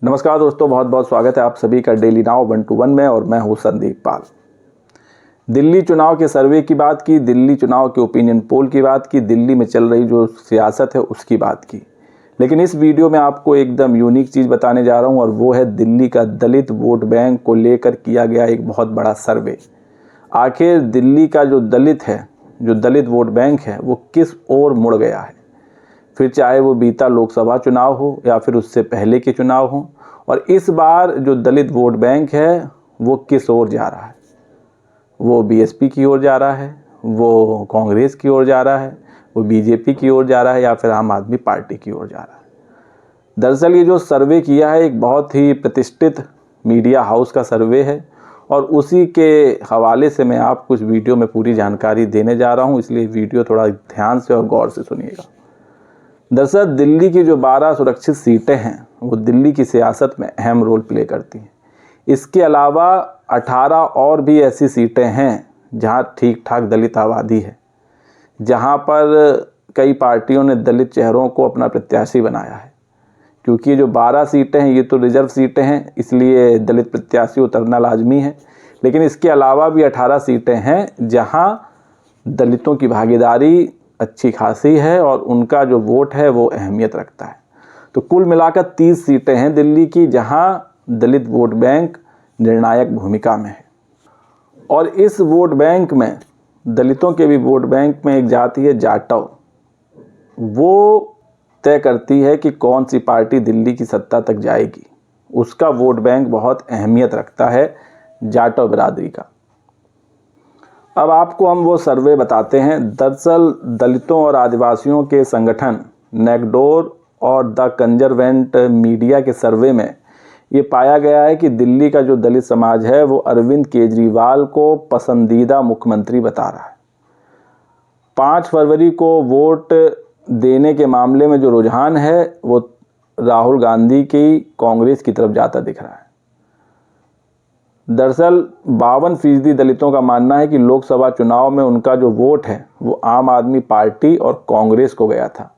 नमस्कार दोस्तों, बहुत बहुत स्वागत है आप सभी का डेली नाउ 1-to-1 में और मैं हूं संदीप पाल। दिल्ली चुनाव के सर्वे की बात की, दिल्ली चुनाव के ओपिनियन पोल की बात की, दिल्ली में चल रही जो सियासत है उसकी बात की। लेकिन इस वीडियो में आपको एकदम यूनिक चीज़ बताने जा रहा हूं और वो है दिल्ली का दलित वोट बैंक को लेकर किया गया एक बहुत बड़ा सर्वे। आखिर दिल्ली का जो दलित है, जो दलित वोट बैंक है, वो किस ओर मुड़ गया है। फिर चाहे वो बीता लोकसभा चुनाव हो या फिर उससे पहले के चुनाव हो, और इस बार जो दलित वोट बैंक है वो किस ओर जा रहा है। वो बीएसपी की ओर जा रहा है, वो कांग्रेस की ओर जा रहा है, वो बीजेपी की ओर जा रहा है या फिर आम आदमी पार्टी की ओर जा रहा है। दरअसल ये जो सर्वे किया है एक बहुत ही प्रतिष्ठित मीडिया हाउस का सर्वे है और उसी के हवाले से मैं आपको इस वीडियो में पूरी जानकारी देने जा रहा हूँ, इसलिए वीडियो थोड़ा ध्यान से और गौर से सुनिएगा। दरअसल दिल्ली की जो 12 सुरक्षित सीटें हैं वो दिल्ली की सियासत में अहम रोल प्ले करती हैं। इसके अलावा 18 और भी ऐसी सीटें हैं जहां ठीक ठाक दलित आबादी है, जहां पर कई पार्टियों ने दलित चेहरों को अपना प्रत्याशी बनाया है। क्योंकि जो 12 सीटें हैं ये तो रिजर्व सीटें हैं, इसलिए दलित प्रत्याशी उतरना लाजमी है। लेकिन इसके अलावा भी 18 सीटें हैं जहां दलितों की भागीदारी अच्छी खासी है और उनका जो वोट है वो अहमियत रखता है। तो कुल मिलाकर 30 सीटें हैं दिल्ली की जहां दलित वोट बैंक निर्णायक भूमिका में है। और इस वोट बैंक में, दलितों के भी वोट बैंक में एक जाति है जाटव। वो तय करती है कि कौन सी पार्टी दिल्ली की सत्ता तक जाएगी। उसका वोट बैंक बहुत अहमियत रखता है जाटव बिरादरी का। अब आपको हम वो सर्वे बताते हैं। दरअसल दलितों और आदिवासियों के संगठन नेकडोर और द कंजरवेंट मीडिया के सर्वे में ये पाया गया है कि दिल्ली का जो दलित समाज है वो अरविंद केजरीवाल को पसंदीदा मुख्यमंत्री बता रहा है। 5 फरवरी को वोट देने के मामले में जो रुझान है वो राहुल गांधी की कांग्रेस की तरफ जाता दिख रहा है। दरअसल 52% दलितों का मानना है कि लोकसभा चुनाव में उनका जो वोट है वो आम आदमी पार्टी और कांग्रेस को गया था,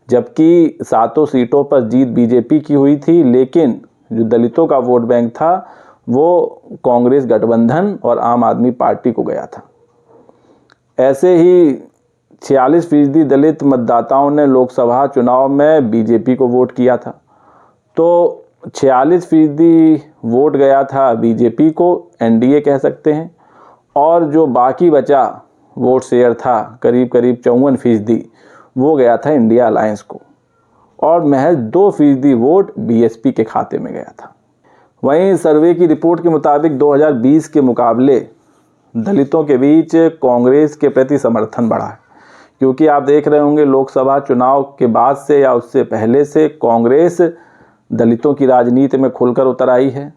जबकि 7 सीटों पर जीत बीजेपी की हुई थी। लेकिन जो दलितों का वोट बैंक था वो कांग्रेस गठबंधन और आम आदमी पार्टी को गया था। ऐसे ही 46% दलित मतदाताओं ने लोकसभा चुनाव में बीजेपी को वोट किया था। तो 46% वोट गया था बीजेपी को, एनडीए कह सकते हैं, और जो बाकी बचा वोट शेयर था करीब 54% वो गया था इंडिया अलायंस को, और महज 2% वोट बीएसपी के खाते में गया था। वहीं सर्वे की रिपोर्ट के मुताबिक 2020 के मुकाबले दलितों के बीच कांग्रेस के प्रति समर्थन बढ़ा है। क्योंकि आप देख रहे होंगे लोकसभा चुनाव के बाद से या उससे पहले से कांग्रेस दलितों की राजनीति में खुलकर उतर आई है।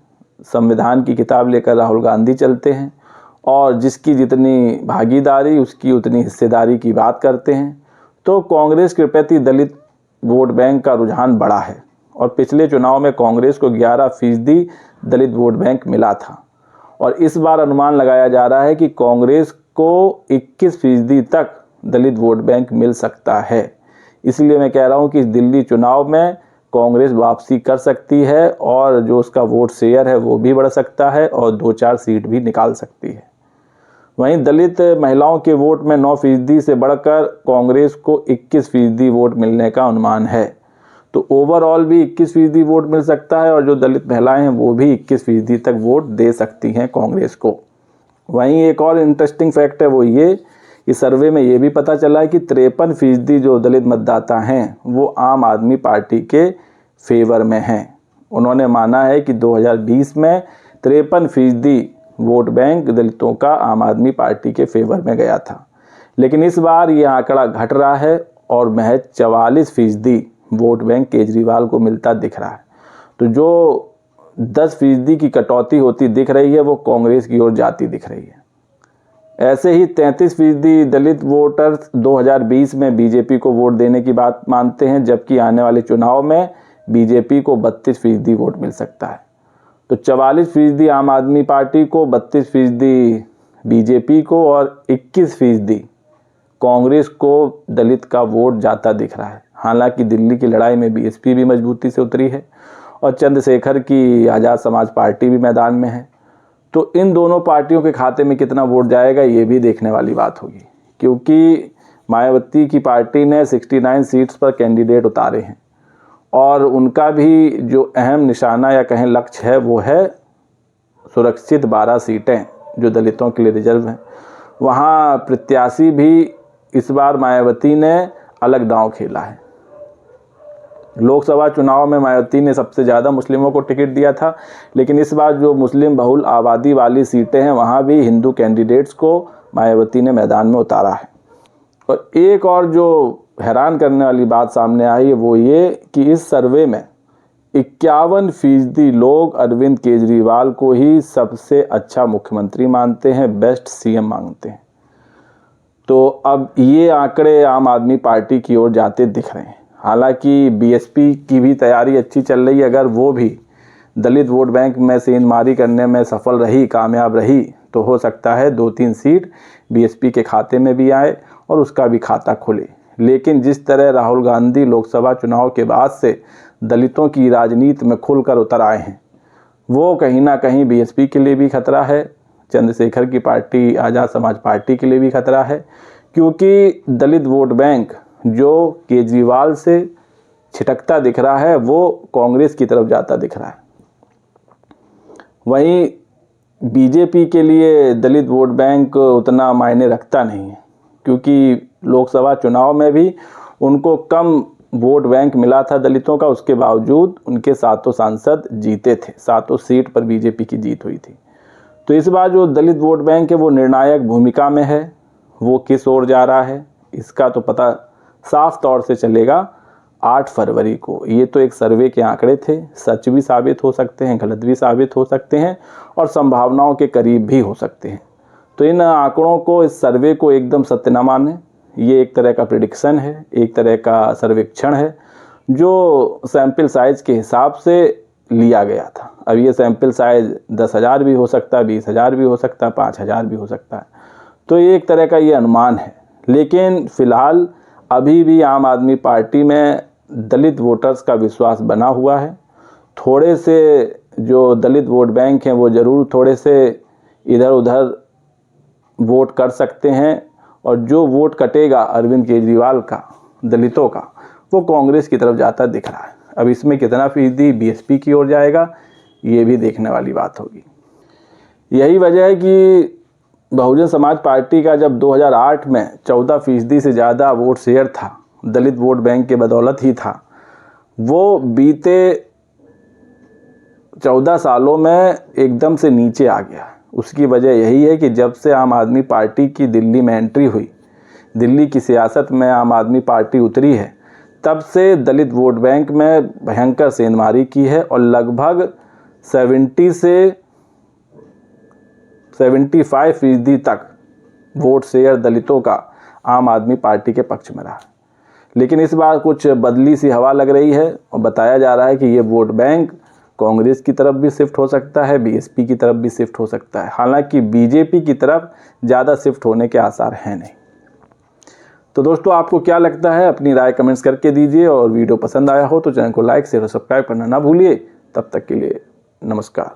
संविधान की किताब लेकर राहुल गांधी चलते हैं और जिसकी जितनी भागीदारी उसकी उतनी हिस्सेदारी की बात करते हैं। तो कांग्रेस के प्रति दलित वोट बैंक का रुझान बढ़ा है और पिछले चुनाव में कांग्रेस को 11% दलित वोट बैंक मिला था। और इस बार अनुमान लगाया जा रहा है कि कांग्रेस को 21% तक दलित वोट बैंक मिल सकता है। इसलिए मैं कह रहा हूं कि दिल्ली चुनाव में कांग्रेस वापसी कर सकती है और जो उसका वोट शेयर है वो भी बढ़ सकता है और 2-4 सीट भी निकाल सकती है। वहीं दलित महिलाओं के वोट में 9% से बढ़कर कांग्रेस को 21% वोट मिलने का अनुमान है। तो ओवरऑल भी 21% वोट मिल सकता है और जो दलित महिलाएं हैं वो भी 21% तक वोट दे सकती हैं कांग्रेस को। वहीं एक और इंटरेस्टिंग फैक्ट है वो ये, इस सर्वे में ये भी पता चला है कि 53% जो दलित मतदाता हैं वो आम आदमी पार्टी के फेवर में हैं। उन्होंने माना है कि 2020 में 53% वोट बैंक दलितों का आम आदमी पार्टी के फेवर में गया था। लेकिन इस बार ये आंकड़ा घट रहा है और महज 44% वोट बैंक केजरीवाल को मिलता दिख रहा है। तो जो 10% की कटौती होती दिख रही है वो कांग्रेस की ओर जाती दिख रही है। ऐसे ही 33% दलित वोटर्स 2020 में बीजेपी को वोट देने की बात मानते हैं, जबकि आने वाले चुनाव में बीजेपी को 32% वोट मिल सकता है। तो 44% आम आदमी पार्टी को, 32% बीजेपी को और 21% कांग्रेस को दलित का वोट जाता दिख रहा है। हालांकि दिल्ली की लड़ाई में बीएसपी भी मजबूती से उतरी है और चंद्रशेखर की आज़ाद समाज पार्टी भी मैदान में है। तो इन दोनों पार्टियों के खाते में कितना वोट जाएगा ये भी देखने वाली बात होगी, क्योंकि मायावती की पार्टी ने 69 सीट्स पर कैंडिडेट उतारे हैं और उनका भी जो अहम निशाना या कहें लक्ष्य है वो है सुरक्षित 12 सीटें जो दलितों के लिए रिजर्व हैं। वहाँ प्रत्याशी भी इस बार मायावती ने अलग दांव खेला है। लोकसभा चुनाव में मायावती ने सबसे ज़्यादा मुस्लिमों को टिकट दिया था, लेकिन इस बार जो मुस्लिम बहुल आबादी वाली सीटें हैं वहाँ भी हिंदू कैंडिडेट्स को मायावती ने मैदान में उतारा है। और एक और जो हैरान करने वाली बात सामने आई है वो ये कि इस सर्वे में 51% लोग अरविंद केजरीवाल को ही सबसे अच्छा मुख्यमंत्री मानते हैं, बेस्ट सीएम मानते हैं। तो अब ये आंकड़े आम आदमी पार्टी की ओर जाते दिख रहे हैं। हालांकि बीएसपी की भी तैयारी अच्छी चल रही है। अगर वो भी दलित वोट बैंक में सेंधमारी करने में सफल रही, कामयाब रही, तो हो सकता है 2-3 सीट बीएसपी के खाते में भी आए और उसका भी खाता खुले। लेकिन जिस तरह राहुल गांधी लोकसभा चुनाव के बाद से दलितों की राजनीति में खुलकर उतर आए हैं, वो कहीं ना कहीं बीएसपी के लिए भी खतरा है, चंद्रशेखर की पार्टी आज़ाद समाज पार्टी के लिए भी खतरा है, क्योंकि दलित वोट बैंक जो केजरीवाल से छिटकता दिख रहा है वो कांग्रेस की तरफ जाता दिख रहा है। वहीं बीजेपी के लिए दलित वोट बैंक उतना मायने रखता नहीं है, क्योंकि लोकसभा चुनाव में भी उनको कम वोट बैंक मिला था दलितों का, उसके बावजूद उनके 7 सांसद जीते थे, 7 सीट पर बीजेपी की जीत हुई थी। तो इस बार जो दलित वोट बैंक है वो निर्णायक भूमिका में है। वो किस ओर जा रहा है इसका तो पता साफ तौर से चलेगा 8 फरवरी को। ये तो एक सर्वे के आंकड़े थे, सच भी साबित हो सकते हैं, गलत भी साबित हो सकते हैं और संभावनाओं के करीब भी हो सकते हैं। तो इन आंकड़ों को, इस सर्वे को एकदम सत्य न माने। ये एक तरह का प्रेडिक्शन है, एक तरह का सर्वेक्षण है जो सैंपल साइज के हिसाब से लिया गया था। अब ये सैंपल साइज 10,000 भी हो सकता है, 20,000 भी हो सकता है, 5,000 भी हो सकता है। तो ये एक तरह का ये अनुमान है। लेकिन फ़िलहाल अभी भी आम आदमी पार्टी में दलित वोटर्स का विश्वास बना हुआ है। थोड़े से जो दलित वोट बैंक हैं वो ज़रूर थोड़े से इधर उधर वोट कर सकते हैं, और जो वोट कटेगा अरविंद केजरीवाल का, दलितों का, वो कांग्रेस की तरफ जाता दिख रहा है। अब इसमें कितना फीसदी बीएसपी की ओर जाएगा ये भी देखने वाली बात होगी। यही वजह है कि बहुजन समाज पार्टी का जब 2008 में 14% से ज़्यादा वोट शेयर था, दलित वोट बैंक के बदौलत ही था, वो बीते 14 सालों में एकदम से नीचे आ गया। उसकी वजह यही है कि जब से आम आदमी पार्टी की दिल्ली में एंट्री हुई, दिल्ली की सियासत में आम आदमी पार्टी उतरी है, तब से दलित वोट बैंक में भयंकर सेंधमारी की है और लगभग 70 से 75% तक वोट शेयर दलितों का आम आदमी पार्टी के पक्ष में रहा। लेकिन इस बार कुछ बदली सी हवा लग रही है और बताया जा रहा है कि ये वोट बैंक कांग्रेस की तरफ भी शिफ्ट हो सकता है, बीएसपी की तरफ भी शिफ्ट हो सकता है। हालांकि बीजेपी की तरफ ज़्यादा शिफ्ट होने के आसार हैं नहीं। तो दोस्तों, आपको क्या लगता है अपनी राय कमेंट्स करके दीजिए, और वीडियो पसंद आया हो तो चैनल को लाइक शेयर और सब्सक्राइब करना ना भूलिए। तब तक के लिए नमस्कार।